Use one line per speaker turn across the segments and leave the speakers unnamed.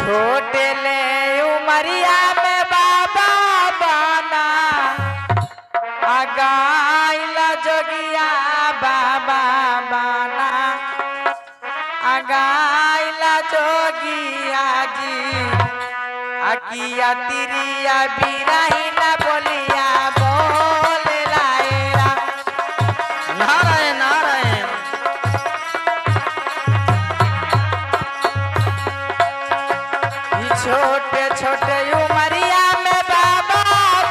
छोटे ले उमरिया में बाबा बना आगाइला जोगिया बाबा बना आगाइला जोगिया जी अकिया तिरिया बिराही ना बोलिया बोल लाएरा।
नारायण नारायण।
छोटे छोटे उमरिया में बाबा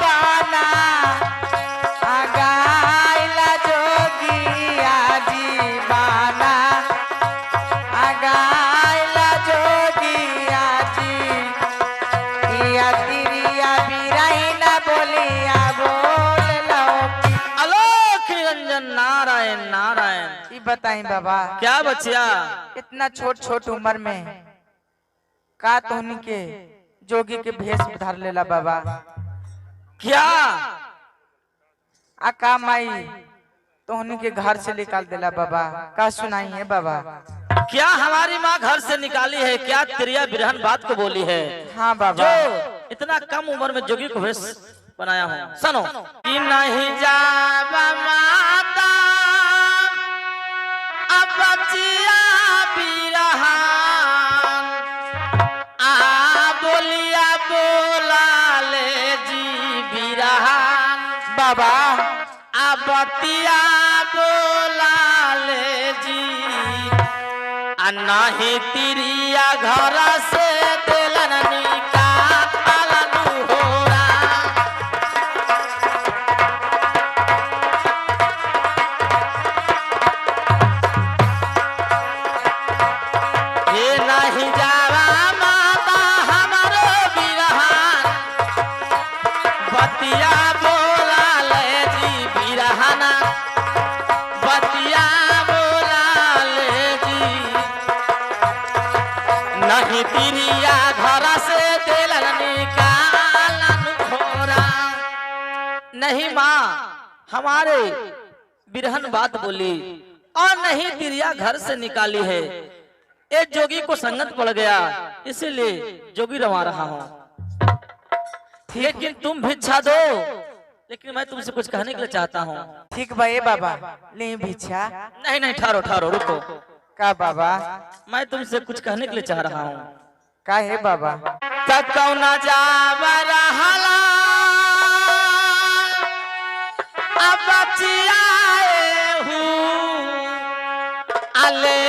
बना आगाइला जोगिया जी बना आगाइला जोगिया जी या तिरिया बिराही ना बोलिया बोल लो।
आलोक निरंजन नारायण नारायण।
ये बताई बाबा
क्या बचिया
इतना छोट छोट उम्र में का तोहनी के जोगी के भेष धर लेला बाबा?
क्या
आ का माई तोहनी के घर से निकाल देला बाबा? का सुनाई है बाबा?
क्या हमारी माँ घर से निकाली है? क्या त्रिया बिरहन बात को बोली है?
हाँ बाबा।
जो इतना कम उम्र में जोगी को भेष बनाया हूँ। सुनो कि नहीं जावा माता अब बचिया बिरहन बोलिया बोला ले जी बिरहन
बाबा
बतिया बोला ले जी नहीं तिरिया घर से दिलन निकालन होरा। ये नहीं जावा माता हमारो बिरहन बतिया बोला ले जी बिरहना बतिया बोला ले जी नहीं तिरिया घर से दिलन निकालन होरा। नहीं माँ हमारे बिरहन बात बोली और नहीं तिरिया घर से निकाली है। ये जोगी को संगत पड़ गया इसीलिए जोगी रवा रहा हूँ। लेकिन तुम भिक्षा दो। लेकिन मैं तुमसे कुछ कहने के लिए चाहता हूँ।
ठीक बा ए बाबा ले भिक्षा।
नहीं नहीं ठहरो ठहरो रुको।
का बाबा?
मैं तुमसे कुछ कहने के लिए चाह रहा हूँ।
का है बाबा?
कौना जावा रहला अब बचियाए हूँ अले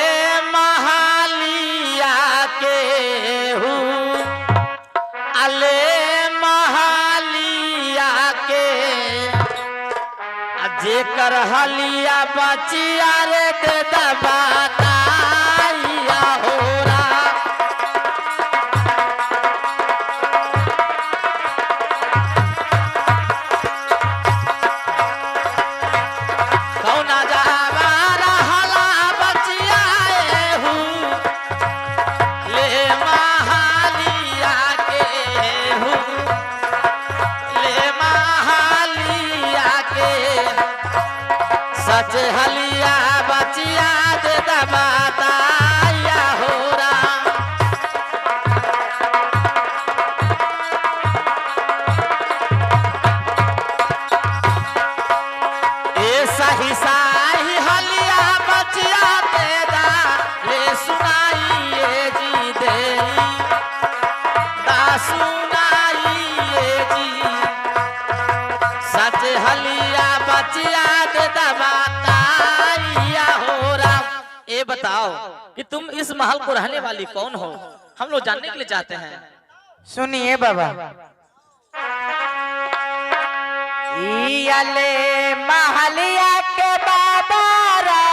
महालिया के हूँ अले महालिया के जेकर हलिया बचिया रे दे दबाताइया होरा। कौना जावा रहला बचियाए हूँ ले महालिया के हूँ ले महालिया के सच हलिया बचिया दे दबाताया होरा। ए सही साही हलिया बचिया दे दा ले सुनाइए जी दे दा सुनाइए जी सच हलिया बचिया दे दबाताइया होरा। ये बताओ कि तुम इस महल को रहने वाली कौन हो? हम लोग जानने के लिए चाहते हैं।
सुनिए बाबा। इयाले महलिया के बाबा रा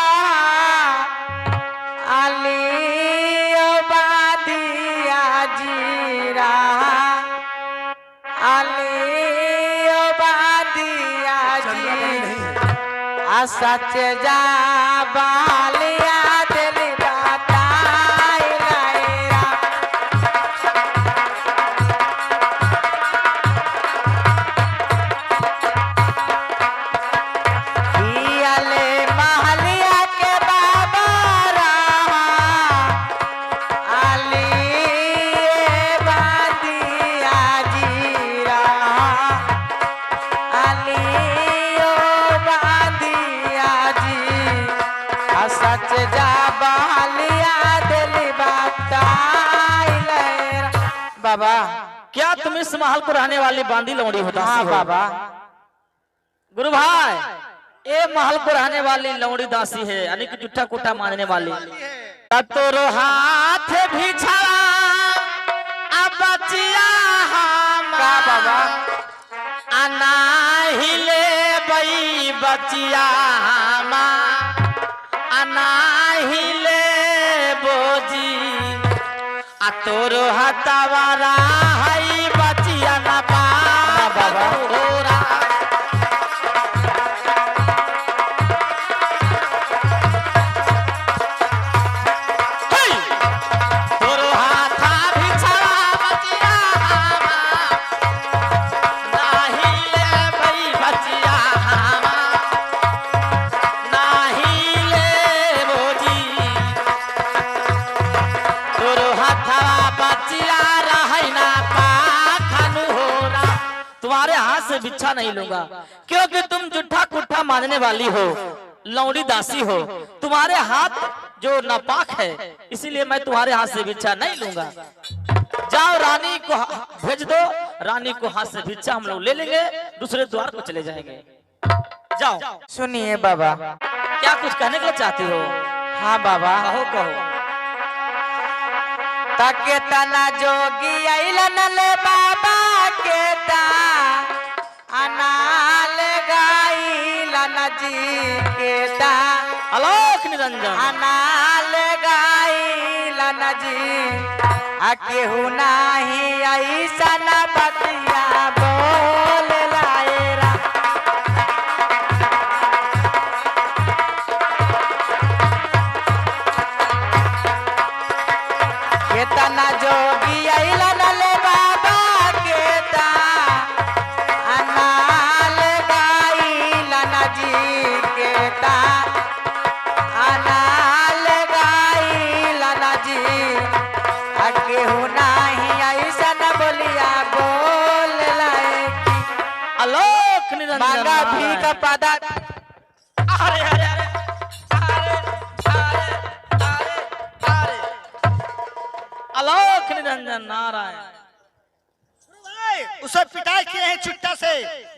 अली बादिया जीरा अली बादिया जी आ सच जा बालिया दिल बताई लाएरा। बाबा।
क्या तुम इस महल को रहने वाली बांदी लौड़ी हो दासी
हाँ
हो?
बाबा।
गुरु भाई, ये महल को रहने वाली लौड़ी दासी है, यानी कि जुट्ठा कुट्ठा मानने वाली। तोरो हाथ भी छड़ा अब बचिया
का बाबा?
अनाहिले बई बचिया अनाहिले बोजी आ तोरो हतवारा हई बचिया ना
बाबा।
होरा। तोरो हाथा भी छड़ा बचिया नाहिले बई बचिया नाहिले बोजी तोरो हथवा बचिया रहै ना पाखनु होरा। तुम्हारे हाथ से बिच्छा नहीं लूंगा, क्योंकि तुम जुट्ठा कुट्ठा मानने वाली हो, लौड़ी दासी हो। तुम्हारे हाथ जो नापाक है, इसीलिए मैं तुम्हारे हाथ से भिक्षा नहीं लूंगा। जाओ रानी को भेज दो, रानी को हाथ से भिक्षा हम लोग ले लेंगे, दूसरे द्वार को चले जाएंगे। जाओ।
सुनिए बाबा।
क्या कुछ कहने के लिए चाहती हो?
हाँ बाबा।
कहो कहो।
ताके तना जोगी आइलन ले बाबा के ता अनाल गाइलन जी के ता
आलोक निरंजन
अनाल गाइलन जी आ केहू नाही ऐसन बतिया बोल लाएरा। केतना जोगी आइलन ले बाबा केता अनाल गाइलन जी केता अनाल गाइलन जी आ केहू नाही ऐसन बोलिया बोल लाए
आलोक निरंजन
मांगा भी का पदा।
अरे अरे अरे अरे अरे अरे अरे आलोक निरंजन नारायण।
उसे पिटाई किए हैं चुट्टा से,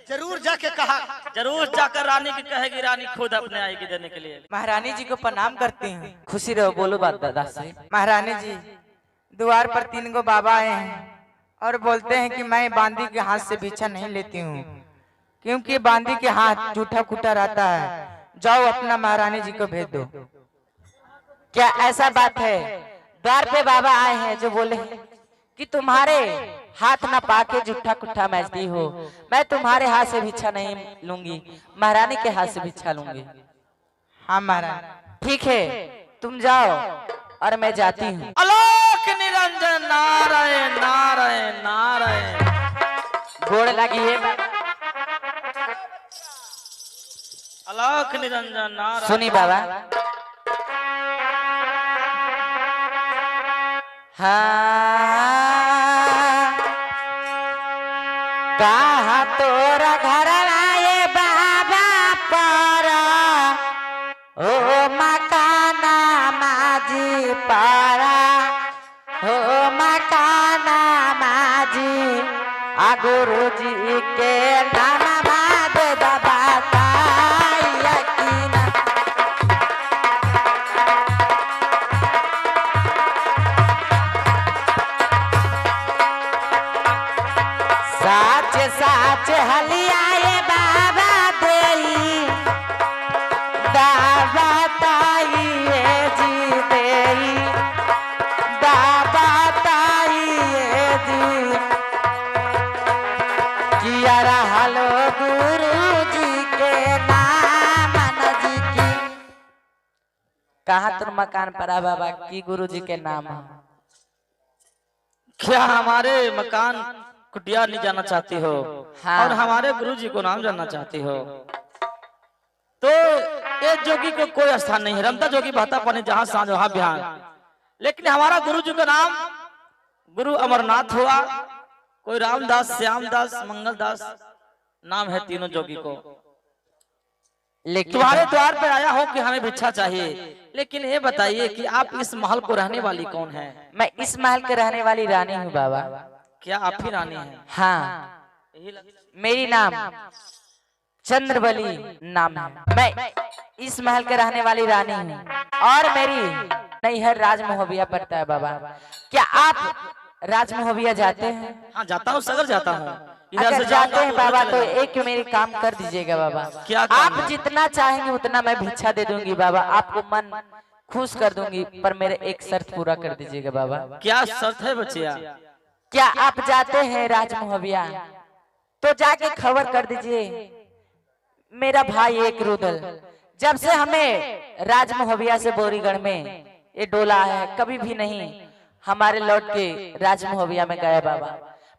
जरूर जाके कहा।
जरूर जाकर रानी की कहेगी, रानी खुद अपने आएगी देने के लिए।
महारानी जी को प्रणाम करती हूँ।
खुशी रहो, बोलो बात दादा से।
महारानी जी, द्वार पर 3 गो बाबा आए हैं और बोलते हैं कि मैं बांदी के हाथ से भिक्षा नहीं लेती हूँ, क्योंकि बांदी के हाथ जूठा कुटा रहता है। जाओ अपना महारानी जी को भेज दो।
क्या ऐसा बात है? द्वार पे बाबा आए हैं जो बोले कि तुम्हारे हाथ ना पाके जुट्ठा कुट्ठा मैचती हो, मैं तुम्हारे हाथ से भिक्षा नहीं लूंगी, महारानी के हाथ से भिक्षा लूंगी।
हाँ महारानी।
ठीक है, तुम जाओ और मैं जाती हूँ।
आलोक निरंजन नारायण नारायण नारायण।
गोड़ लगी है बाबा।
आलोक निरंजन नारायण।
सुनी बाबा। हाँ कहा तोरा घर आए बाबा पर ओ मकाना माजी पारा ओ मकाना माजी आ गुरु जी के नाम बाद बाबा यकीन। साच साच हलियाए बाबा देई दावा ताई जी देई दावा ताई जी किया रहलो गुरु जी के नाम जी की। कहाँ तुम मकान पर आ बाबा की गुरु जी के नाम है?
क्या हमारे मकान कुटिया नहीं जाना चाहती हो?
हाँ।
और हमारे गुरु जी को नाम जानना चाहती हो? तो ये जोगी को कोई स्थान नहीं है। रमता जोगी बहता पानी जहाँ सांझ वहाँ बिहान। लेकिन हमारा गुरु जी का नाम गुरु अमरनाथ हुआ, कोई रामदास, श्यामदास, मंगलदास नाम है तीनों जोगी को।
लेकिन
तुम्हारे द्वार पर आया हो कि हमें भिक्षा चाहिए, लेकिन ये बताइए कि आप इस महल को रहने वाली कौन है?
मैं इस महल के रहने वाली रानी हूँ बाबा।
क्या आप ही रानी हैं?
हाँ,
यही लग...
मेरी नाम चंद्रबली नाम है। मैं इस महल के रहने वाली रानी हूँ और मेरी नैहर राजमहोबिया पड़ता है बाबा। क्या आप राजमहोबिया जाते हैं?
हाँ जाता हूँ, सगर जाता हूँ।
अगर जाते हैं बाबा तो एक मेरे काम कर दीजिएगा बाबा।
क्या काम
आप
है?
जितना चाहेंगे उतना मैं भिक्षा दे दूंगी बाबा, आपको मन खुश कर दूंगी, पर मेरे एक शर्त पूरा कर दीजिएगा बाबा।
क्या शर्त है बच्चिया?
क्या आप जाते हैं राजमहोबिया तो जाके खबर कर दीजिए मेरा भाई एक रुदल जब से हमें राजमहोबिया से बोरीगढ़ में ये डोला है, कभी भी नहीं हमारे लौट के राजमहोबिया में गया बाबा।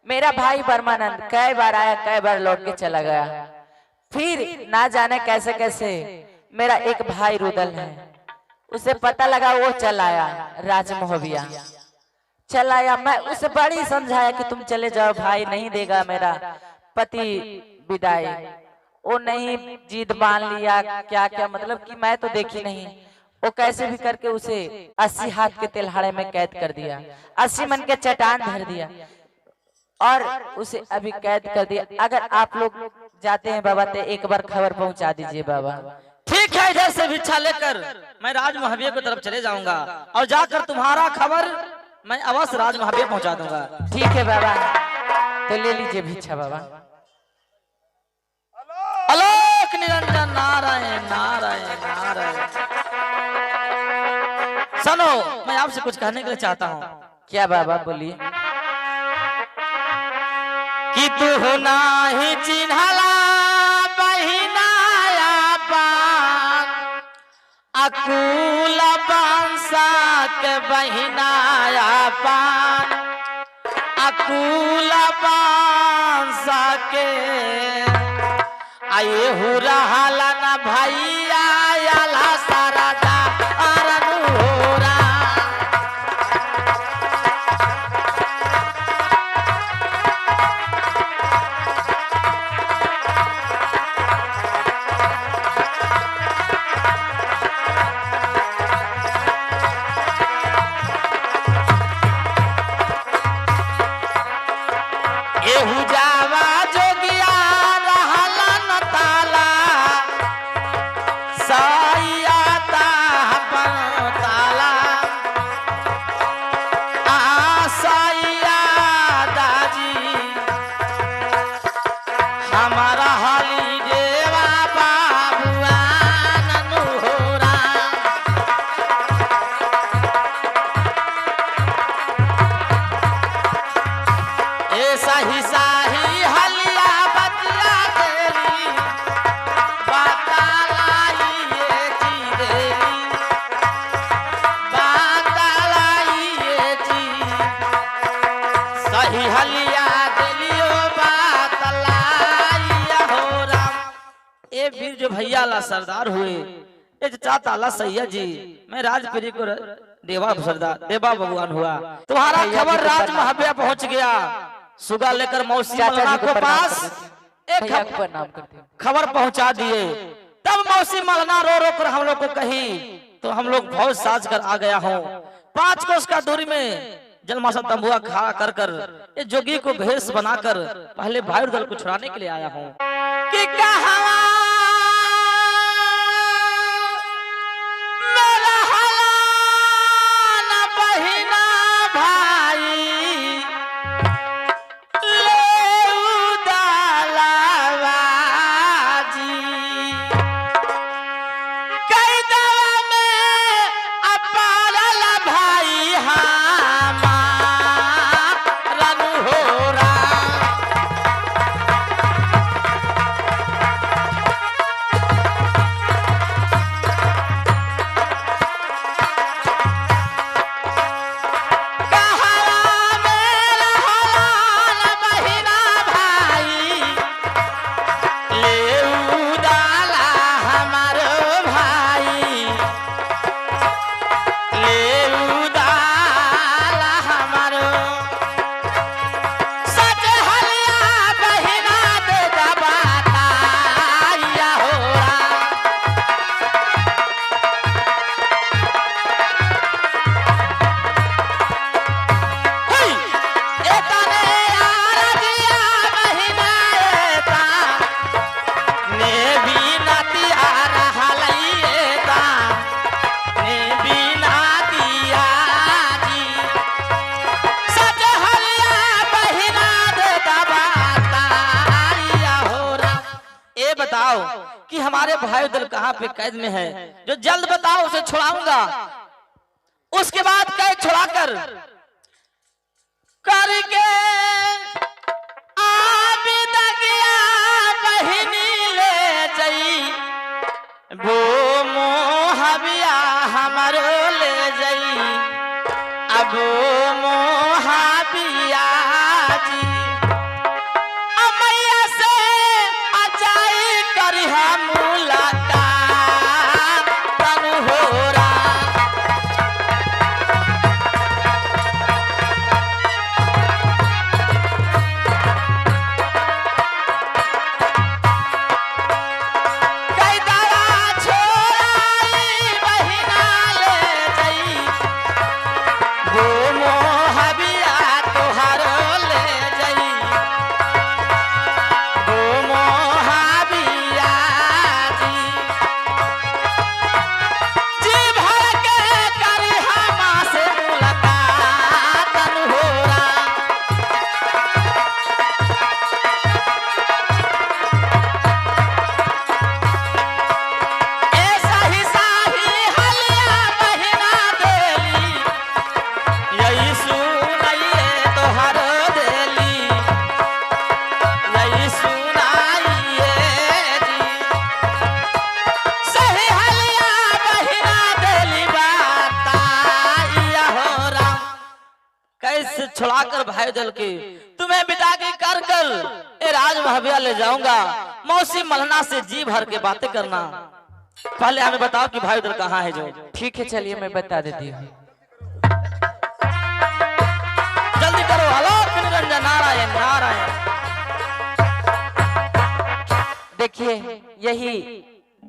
मेरा भाई परमानंद कई बार आया, कई बार लौट के चला गया। फिर ना जाने कैसे कैसे मेरा एक भाई रुदल है, उसे पता लगा, वो चल आया राजमहोबिया, चल आया। मैं उसे बड़ी समझाया कि तुम चले जाओ भाई, नहीं देगा मेरा पति विदाई। वो नहीं, जिद मान लिया, क्या क्या मतलब कि मैं तो देखी नहीं। वो कैसे भी करके उसे 80 हाथ के तिलहाड़े में कैद कर दिया, 80 मन के चट्टान धर दिया और उसे अभी कैद कर दिया। अगर आप लोग जाते हैं बाबा तो एक बार खबर पहुंचा दीजिए बाबा।
ठीक है, इधर से भिक्षा लेकर मैं राजमहाविया की तरफ चले जाऊंगा और जाकर तुम्हारा खबर मैं अवश्य राजमहाविया पहुंचा दूंगा।
ठीक है बाबा, तो ले लीजिए भिक्षा बाबा।
आलोक निरंजन नारायण नारायण नारायण। सुनो, मैं आपसे कुछ कहने के लिए चाहता हूँ।
क्या बाबा बोलिए।
कि तू नाही चिन्हला बहिनाया पान, अकुल बंसा के बहिनाया पान, अकुल बंसा के आये हो रहा न भैया आला सारा दा अरनुरा। एहू जावा जोगिया रहला न ताला, सैया तापन ताला, सैया दाजी हमारा हाली देवा बाबुआ ननुरा। सही साही हलिया बतिया देली, बातालाई ये जी देली, बातालाई ये जी सही हलिया देलियो बातलाई हो राम। ए वीर जो भैया ला सरदार हुए, ए चाचा ला सैया जी, मैं राजपुरी को देवा सरदार देवा भगवान हुआ। तुम्हारा खबर राजमहाविया पहुंच गया। सुगा लेकर मौसी मलना को पास एक खबर पहुंचा दिए। तब मौसी मलना रो रो कर हम लोग को कही, तो हम लोग फौज साज कर आ गया हूँ। 5 कोस का दूरी में जलमासा तंबुआ खड़ा कर कर ये जोगी को भेष बनाकर पहले भाई दल को छुड़ाने के लिए आया हूँ। कि कहाँ मेरा हलाल बहिना भाई बताओ कि हमारे भाई दल कहाँ पे कैद में है, जो जल्द बताओ उसे छुड़ाऊंगा। उसके बाद कैद छुड़ाकर करके बहिनी ले जई वो मोहबिया हमारो ले जई अब मोहबिया जी अमैया से अजाई करी मुलाकात तन हो रहा। छुड़ाकर भाई दल के तुम्हें बिता के कर कर ए राज महबिया ले जाऊंगा। मौसी मलना से जी भर के बातें करना। पहले हमें बताओ कि भाई दल कहाँ है। जो
ठीक है चलिए मैं बता देती हूँ।
जल्दी करो। हलो निरंजन नारायण नारायण।
देखिए यही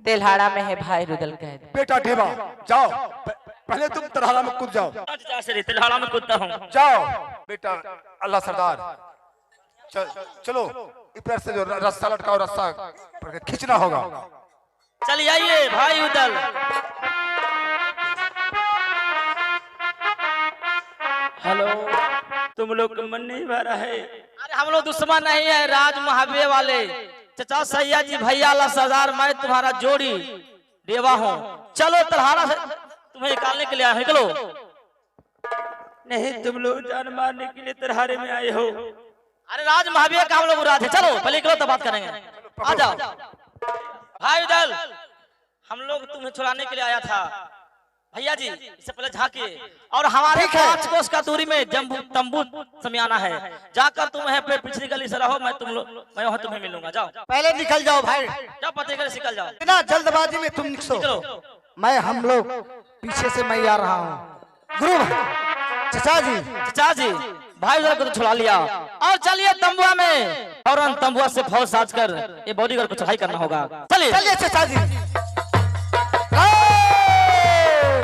तेल्हाड़ा में है भाई रुदल कैद।
बेटा ढेबा जाओ, पहले तुम तरहारा में कूद जाओ।
तेल्हाड़ा में कूदता हूँ।
जाओ बेटा। अल्लाह सरदार चलो इधर से जो रस्सा लटकाओ, रस्सा खींचना होगा।
चलिए आइए भाई उदल।
हेलो, तुम लोग का मन नहीं भरा है?
अरे हम लोग दुश्मन नहीं है, राज महाबे वाले चचा सैया जी भैया अल्लाह सरदार, मैं तुम्हारा जोड़ी देवा हूँ। चलो तलहारा से तुम्हें निकालने के लिए आए। निकलो।
नहीं, तुम लोग जान मारने के लिए तरहारे में आए हो।
अरे राज महाबे का हम लोग उड़ा थे। चलो पहले निकलो तब बात करेंगे। आ जाओ भाई उदल, हम लोग तुम्हें छुड़ाने के लिए आया था। भैया जी इससे पहले झांकिए और हमारे 5 कोस का दूरी में जम्बू तंबू समियाना है। जाकर तुम है पे पिछली गली से रहो, मैं वहाँ तुम्हें मिलूंगा। जाओ
पहले निकल जाओ भाई,
जाओ पते गली निकल जाओ।
बिना जल्दबाजी में तुम निकलो। मैं हम लोग पीछे से मैं आ रहा हूँ। गुरु
चचा जी भाई उधर को तो छुड़ा लिया और चलिए तंबुआ में, और तंबुआ से फौज साज कर ये बॉडीगार्ड को चढ़ाई करना होगा। चलिए
चलिए चचा जी।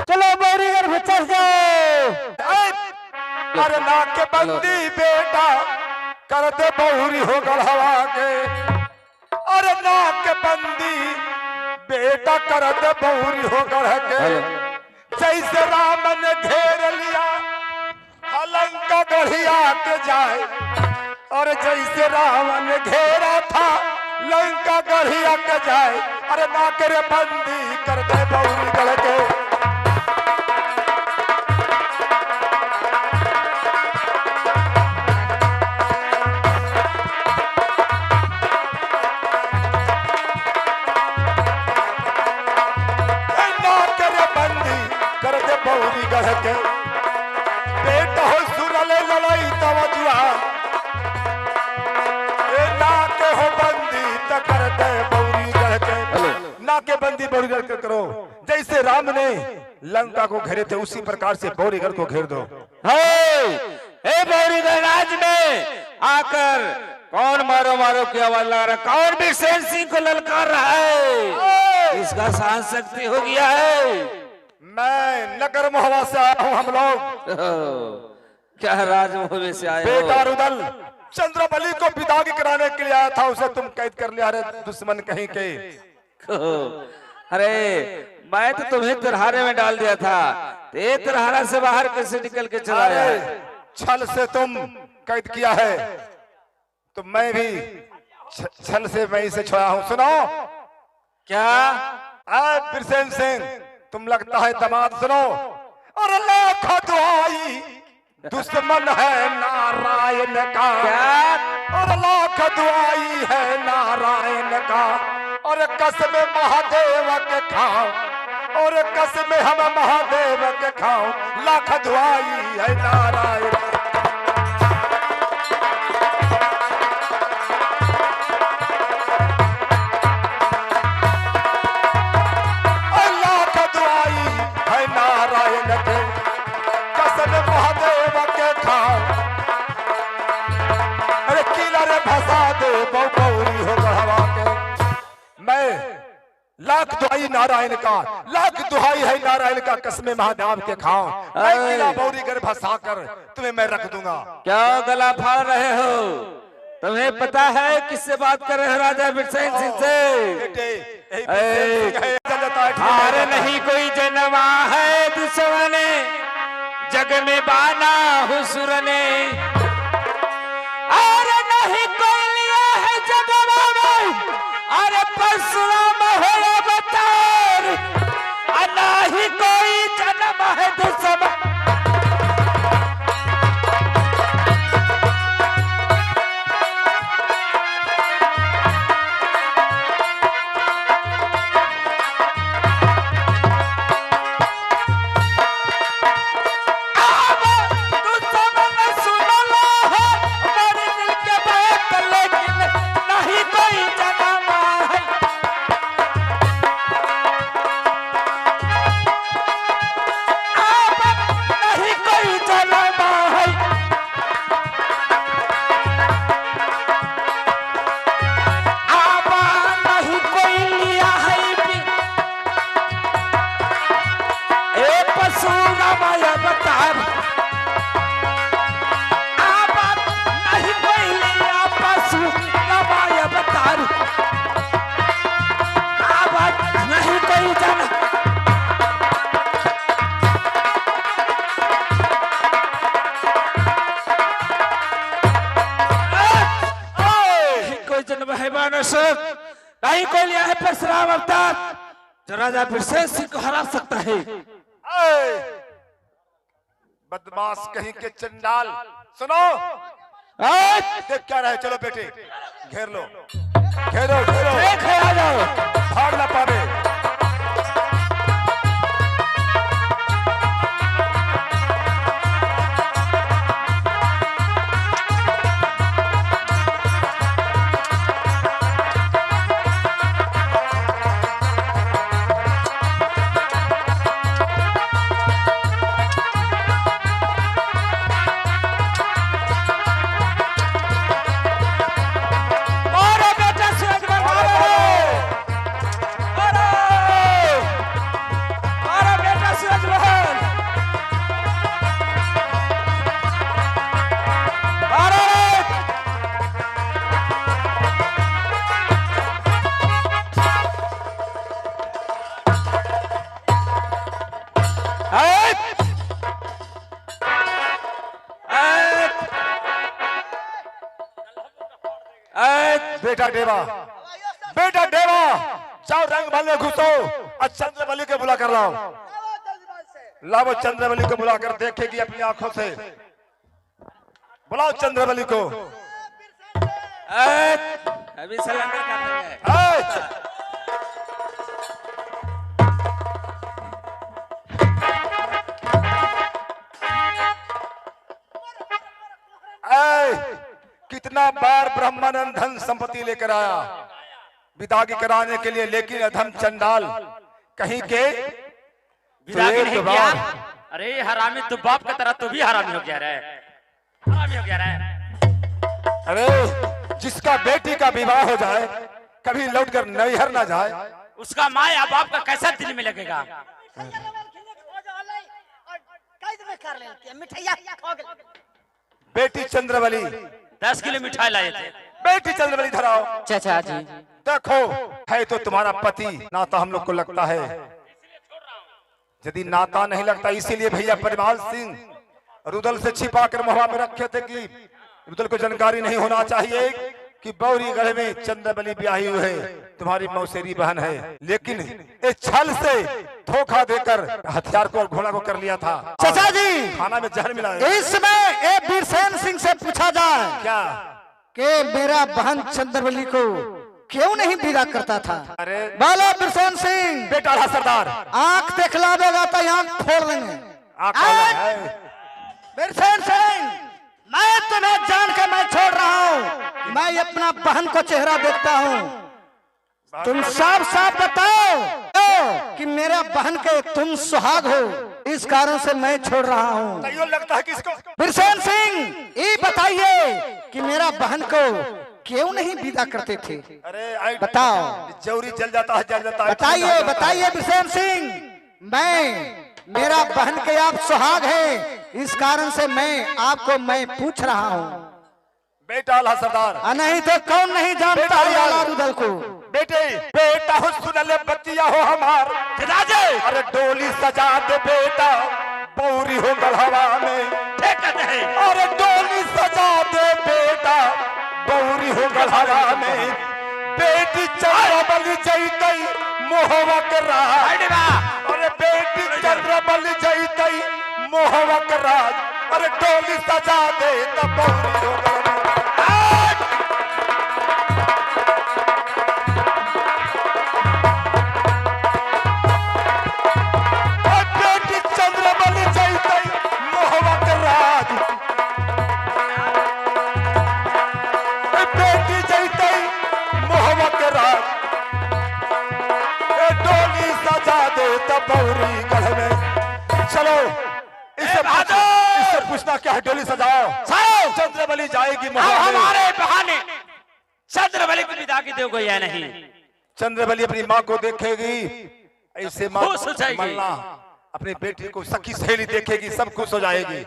चलो बॉडीगार्ड पे चढ़ जाओ।
अरे नाक के बंदी बेटा कर दे बहुरी हो गढ़वा के। अरे नाक के बंदी बेटा कर दे बहुरी हो गढ़ के। जैसे राम ने घेर लिया लंका गढ़िया के जाए, और जैसे रावण ने घेरा था लंका गढ़िया के जाए। अरे नाक रे बंदी कर दे बहुरी गढ़ के। बहुरी गढ़ के बेटा हो सुनले लड़ाई तवजुआ ए नाके हो बंदी त कर दे बहुरी गढ़ के। नाके बंदी बहुरी गढ़ के करो। जैसे राम ने लंका को घेरे थे उसी प्रकार से बहुरीगढ़ को घेर दो।
बहुरीगढ़ राज में आकर कौन मारो मारो की आवाज लगा रहा, कौन भी शेर सिंह को ललकार रहा है? इसका साहस शक्ति हो गया है।
मैं नगर मोहवा से आया हूँ। हम लोग
क्या राजमहल से आए
बेटा रुदल चंद्रबली को विदाई कराने के लिए आया था, उसे तुम कैद कर लिया। अरे दुश्मन कहीं के।
अरे मैं तो तुम्हें तरहारे में डाल दिया था, ते तरहारा से बाहर कैसे निकल के चला आया?
छल से तुम कैद किया है तो मैं भी छल से मैं इसे छोड़ा हूँ। सुनो
क्या?
बिरसेन सिंह, तुम लगता है दामाद, सुनो। और लाख दुआई दुश्मन है नारायण का, और लाख दुआई है नारायण का, और कसम महादेव के खाओ, और कसम हम महादेव के खाओ, लाख दुआई है नारायण। लाख दुआई है नारायण के, कसम महादेव के खाओ, अरे किला रे भसा दे बौरी हो गढ़वा के। मैं लाख दुआई नारायण का, लाख दुआई है नारायण का, कसम महादेव के खाओ, मैं किला बौरी कर भसा कर तुम्हें मैं रख दूंगा।
क्या गला फाड़ रहे हो? तुम्हें पता है किससे बात कर रहे हो? राजा बिरसेन सिंह से।
बेटे, यही बिरसेन सिंह है, चल जाता है, ठीक है।
अरे नहीं कोई जन्मा है दुश्मन, जग में बाना हुसुर ने, अरे नहीं कोई लिया है जगवा में, अरे परशुराम हो अवतार, नहीं कोई जन्म है दुश्मन। नहीं कोई लिया है परशुराम अवतार, जो राजा बिरसेन सिंह को हरा सकता है।
बदमाश कहीं के चंडाल, सुनो। देख क्या रहे, चलो बेटे घेर लो, घेरो घेरो,
आ जाओ,
भाग ना पावे। बेटा देवा, बेटा देवा, जाओ रंग महल में घुसो और चंद्रवली को बुला कर लाओ। लाओ चंद्रवली को बुला कर देखेगी अपनी आंखों से। बुलाओ चंद्रवली को।
अभी सरेंडर कर देंगे।
कितना बार ब्रह्मानंद धन संपत्ति लेकर आया विदागी कराने के लिए, लेकिन अधम चंडाल कहीं के
विदागी नहीं किया। अरे हरामी तू बाप की तरह तू भी हरामी हो गया रे, हरामी हो गया रे।
अरे जिसका बेटी का विवाह हो जाए कभी लौटकर नैहर ना जाए,
उसका माँ या बाप का कैसा दिल में लगेगा।
बेटी चंद्रवली
10 किलो मिठाई लाए थे।
बेटी चंद्रवली धराओ।
चाचा जी
देखो है तो तुम्हारा पति, नाता हम लोग को लगता है। यदि नाता नहीं लगता, इसीलिए भैया परिवाल सिंह रुदल से छिपा कर महुआ में रखे थे कि रुदल को जानकारी नहीं होना चाहिए कि बौरीगढ़ में चंद्रबली ब्याही हुई है, तुम्हारी मौसेरी बहन है, लेकिन इस छल से धोखा देकर हथियार को और घोड़ा को कर लिया था।
चाचा जी
खाना में जहर मिला है।
इस समय एक बीरसेन सिंह से पूछा जाए
क्या?
कि मेरा बहन चंद्रवली को क्यों नहीं विदा करता था?
अरे
बोलो बीरसेन सिंह।
बेटा रहा सरदार,
आंख दिखलावेगा तो आंख फोड़ लेंगे। बीरसेन सिंह, मैं तुम्हें जान के मैं छोड़ रहा हूँ। मैं अपना बहन को चेहरा देखता हूँ। तुम साफ साफ बताओ कि मेरा बहन के तुम सुहाग हो, इस कारण से मैं छोड़ रहा हूँ।
तैयो लगता है किसको?
बीरसेन सिंह, ये बताइए कि मेरा बहन को क्यों नहीं विदा करते थे?
अरे
बताओ।
जौरी जल जाता है, जल जाता है।
बताइए बताइए बीरसेन सिंह। मेरा बहन के आप सुहाग है, इस कारण से मैं पूछ रहा हूँ।
बेटा ला सरदार।
नहीं तो कौन नहीं जानता है लाला रुदल को?
बेटे बेटा हो, सुनले बतिया हो हमार राजे। अरे डोली सजा दे बेटा, बौरी हो गढ़वा में। अरे डोली सजा दे बेटा, बौरी हो गढ़वा में। बेटी चंद्रबली जैतई मोहवा के राज। अरे बेटी चंद्रबली जैतई मोहवा के राज। अरे डोली सजा दे तब बौरी हो गढ़वा। चलो इससे पूछना क्या है? डोली सजाओ, चंद्रबली जाएगी।
हमारे बहाने चंद्रबली को विदा की दोगे या नहीं?
चंद्रबली अपनी माँ को देखेगी, ऐसे माँ
खुश हो जाएगी।
मल्ला अपनी बेटी को सखी सहेली देखेगी, सब खुश हो जाएगी।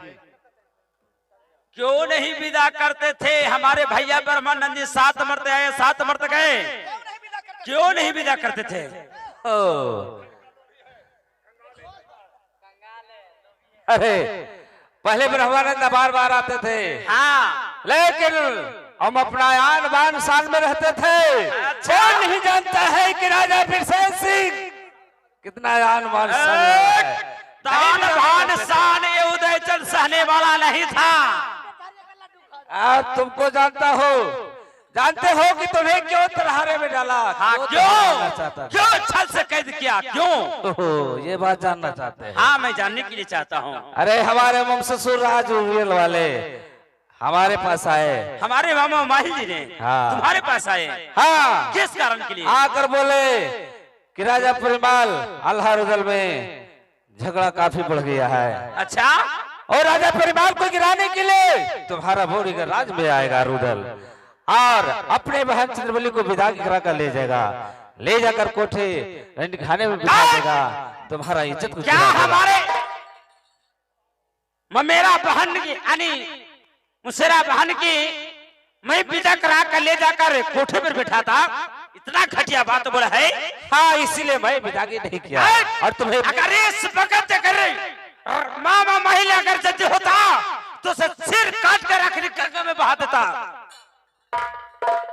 क्यों नहीं विदा करते थे? हमारे भैया ब्रह्मानंद जी 7 मरते आए, 7 मरते गए, क्यों नहीं विदा करते थे?
अरे पहले ब्रह्मानंद बार बार आते थे,
हाँ,
लेकिन हम अपना आन बान शान में रहते थे। कौन नहीं जानता है कि राजा बीरसेन सिंह कितना आन बान शान में है।
तान भान शान ये उदयचंद सहने वाला नहीं था।
आप तुमको जानते हो कि तुम्हें क्यों तरहारे में डाला?
क्यों छल से कैद किया? क्यों?
ये बात जानना चाहते हैं?
हाँ, मैं जानने के लिए चाहता हूँ।
अरे हमारे वंशसुर राजूरियल वाले हमारे पास आए।
हमारे मामा माही जी ने
हाँ।
तुम्हारे पास आए?
हाँ।
किस कारण के लिए?
आकर बोले कि राजा परिमाल अल्लाह रुदल में झगड़ा काफी बढ़ गया है।
अच्छा,
और राजा परिमाल को गिराने के लिए तुम्हारा बौरीगढ़ राज में आएगा रुदल, और अपने बहन चंद्रबली को विदा करा कर ले जाएगा, ले जाकर कोठे खाने में बिठा देगा। तुम्हारा इज्जत को
क्या हमारे मेरा बहन की यानी मुसेरा बहन की मैं विदा करा कर ले जाकर कोठे पर बिठाता? इतना घटिया बात बोला है?
हाँ, इसीलिए मैं विदागी नहीं किया। और तुम्हें
अगर इस वक्त कर मामा महिला अगर जज होता तो उसे सिर काट कर आखिरी गंगा में बहा देता।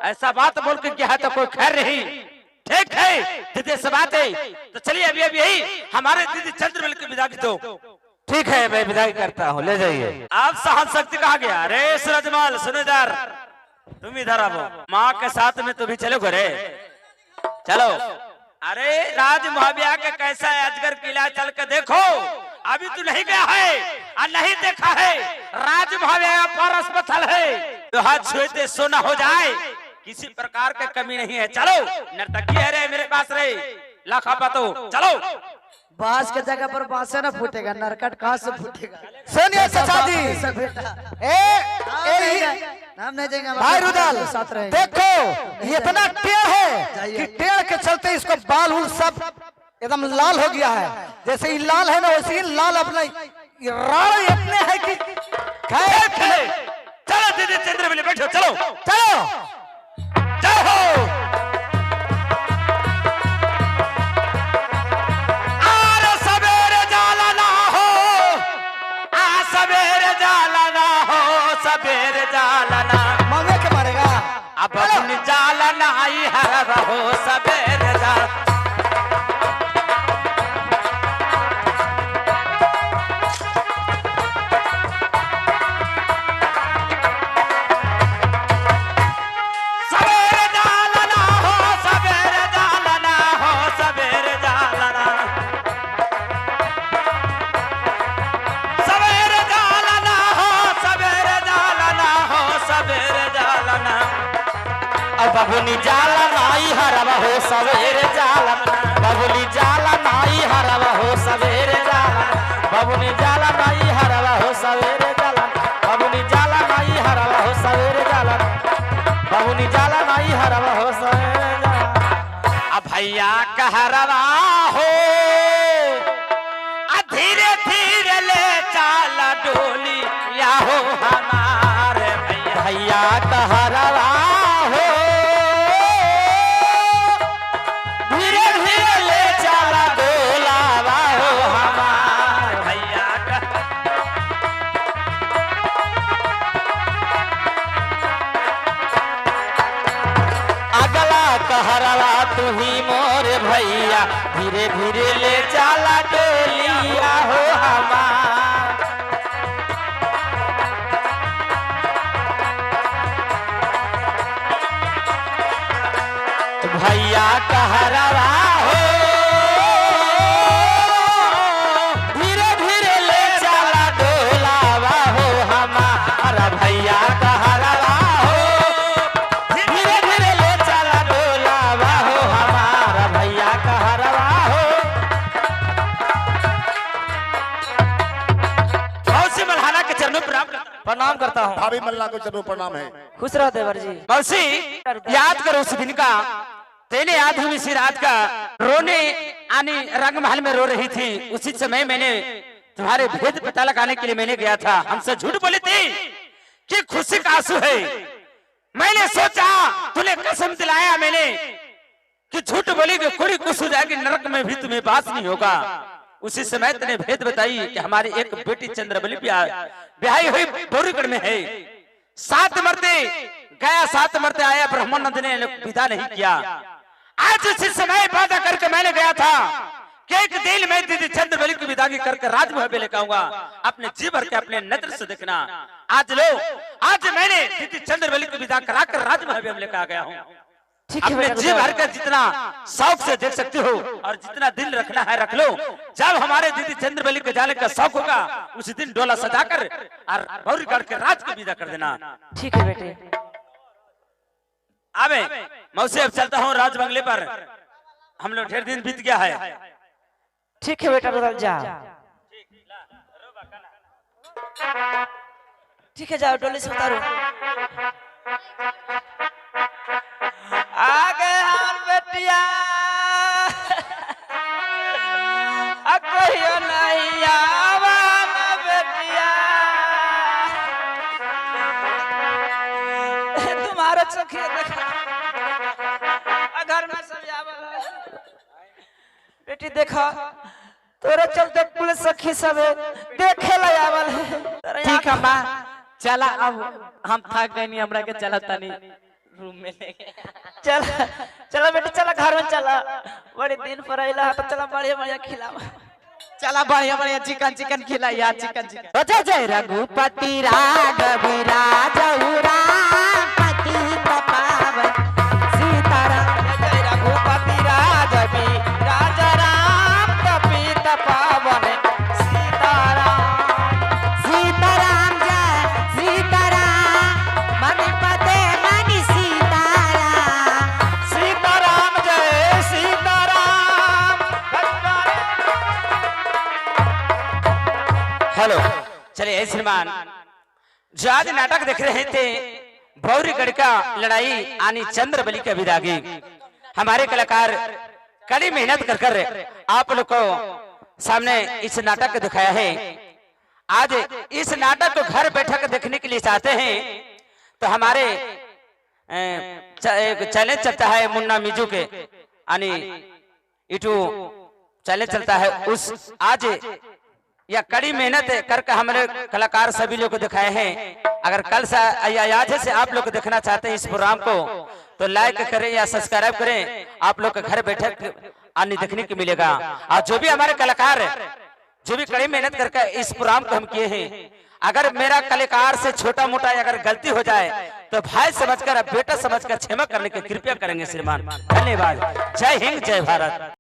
ऐसा बात बोल के क्या है तो कोई खैर नहीं। ठीक है, दीदी से बात है तो चलिए अभी अभी यही हमारे दीदी चंद्रबली की विदा की दो।
ठीक है, मैं विदाई करता हूँ, ले जाइए।
आप सहन शक्ति कहा गया? अरे सूरजमल सुनो इधर, तुम इधर आओ, माँ के साथ में तुम भी चलो घरे, चलो। अरे राज महाविया के कैसा है अजगर किला, चल के देखो। अभी तू नहीं गया है और नहीं देखा है, राज महाविया पर अस्पताल है, तो हाथ छुएते सोना हो जाए, किसी प्रकार की कमी नहीं है। चलो, नर्तकी है रे मेरे पास रे, लाखा पातो, चलो।
बांस के जगह पर बांसे ना फूटेगा, नरकट कहाँ से फूटेगा?
सुनिए चाचा जी,
हम नहीं जाएंगे,
भाई रुदल
साथ रहेंगे।
देखो ये इतना टेढ़ है कि टेढ़ के चलते इसको बाल उल सब एकदम लाल हो गया है। जैसे ये लाल है ना, वैसे ही लाल अपना राण इतने है कि
चलो दीदी चंद्रबली बैठो, चलो
चलो
चलो। सवेरे जालना
मांगे के मारेगा।
अब बबुनी जाला नाई हरवा हो सवेरे जाला सवेरे जाला ना हो सवेरे जाला ना हो सवेरे जाला ना सवेरे जाला ना हो सवेरे जाला ना हो सवेरे जाला ना अब बबुनी जाला नाई हरवा हो सवेरे जाला बबुनी जाला नाई हरवा हो सवेरे जाला बबुनी जाला नाई हरवा हो सवेरे जाला बबुनी जाला नाई हरवा हो सवेरे जाला बबुनी जाला नाई हरवा हो सवेरे जाला अब भैया कहरवा हो धीरे धीरे ले चाला डोली या हो हमारे भैया भैया कहरवा हो धीरे धीरे ले चाला डोलावा हो हमारे भैया अगला कहरवा तू ही मोर भैया धीरे धीरे ले चाला डोलिया हो हमार भैया कहरवा हो धीरे धीरे ले चाला डोलावा हो हमारा भैया कहरवा हो धीरे धीरे ले चाला डोलावा हो हमारा भैया कहरवा हो मौसी मल्हाना के चरणों प्रणाम करता हूँ
भाभी मल्ला को चलो प्रणाम है।
खुश रहो देवर जी।
मौसी याद करो उस दिन का तेने याद हुई इसी रात का रोने आने रंग महल में रो रही थी उसी समय मैंने तुम्हारे भेद पता लगाने के लिए मैंने गया था हमसे झूठ बोली थी कि खुशी का आंसू है मैंने सोचा तूने कसम दिलाया मैंने कि झूठ बोली कि कोड़ी कुछ हो जाएगी नरक में भी तुम्हें बास नहीं होगा उसी समय तेने भेद बताई कि हमारी एक बेटी चंद्रबली ब्याही हुई बोरीगढ़ में है 7 मरते गया 7 मरते आया ब्रह्मानंद ने विदा नहीं किया आज उसी समय वादा करके मैंने गया था कि एक दिन मैं दीदी चंद्रबली की विदाई करके राजमहल में लेकर आऊंगा अपने जी भर के अपने नजर से देखना आज मैंने दीदी चंद्रबली की विदा कराकर राजमहल में लेकर आ गया हूँ अपने जी भर का जितना शौक से देख सकते हो और जितना दिल रखना है रख लो जब हमारे दीदी चंद्रबली के जाने का शौक होगा उसी दिन डोला सजाकर और बौरीगढ़ के राज की विदा कर देना।
ठीक है बेटे।
आवे मौसी अब चलता हूँ राज बंगले पर हम लोग ढेर दिन बीत गया है।
ठीक है बेटा बदल जा। ठीक है जाओ डोली से उतारो।
आगे हाल बेटिया कहियो नहीं आवा ना बेटिया तुम्हारा चखिया देखा घर में सब आवल है बेटी देखा तोरे चलते पुलिस सखी सब देखे ला आवल है।
ठीक है माँ चला अब हम थक गए नहीं हमरा के चला तनी रूम में लेके
चल चला बेटी चला घर में चला बड़े दिन पर आइला तो चला बढ़िया बढ़िया खिलावा
चला बढ़िया बढ़िया चिकन खिला यार चिकन
जय जय रघुपति राघव राजौरा पति पावन सीताराम जय रघुपति राघव राजा राम कपित पावन सीताराम सीताराम जय सीताराम मणिपते मणि सीताराम सीताराम जय सीताराम।
हेलो चलिए श्रीमान जो आज नाटक देख रहे थे बौरीगढ़ का लड़ाई यानी चंद्रबली का विदागी हमारे कलाकार कड़ी मेहनत कर कर आप लोग को सामने इस नाटक को दिखाया है। आज इस नाटक को घर बैठकर देखने के लिए चाहते हैं तो हमारे एक चैलेंज चलता है मुन्ना मिजू के यानी यूट्यूब चैलेंज चलता है उस आज
या कड़ी मेहनत करके हमारे कलाकार सभी लोग को दिखाए हैं। अगर कल से या आज से आप लोग देखना चाहते हैं इस प्रोग्राम को तो लाइक करें या सब्सक्राइब करें। आप लोग के घर बैठे आने देखने को मिलेगा। और जो भी हमारे कलाकार जो भी कड़ी मेहनत करके इस प्रोग्राम को हम किए हैं, अगर मेरा कलाकार से छोटा मोटा अगर गलती हो जाए तो भाई समझकर बेटा समझकर क्षमा करने की कृपया करेंगे श्रीमान। धन्यवाद। जय हिंद जय भारत।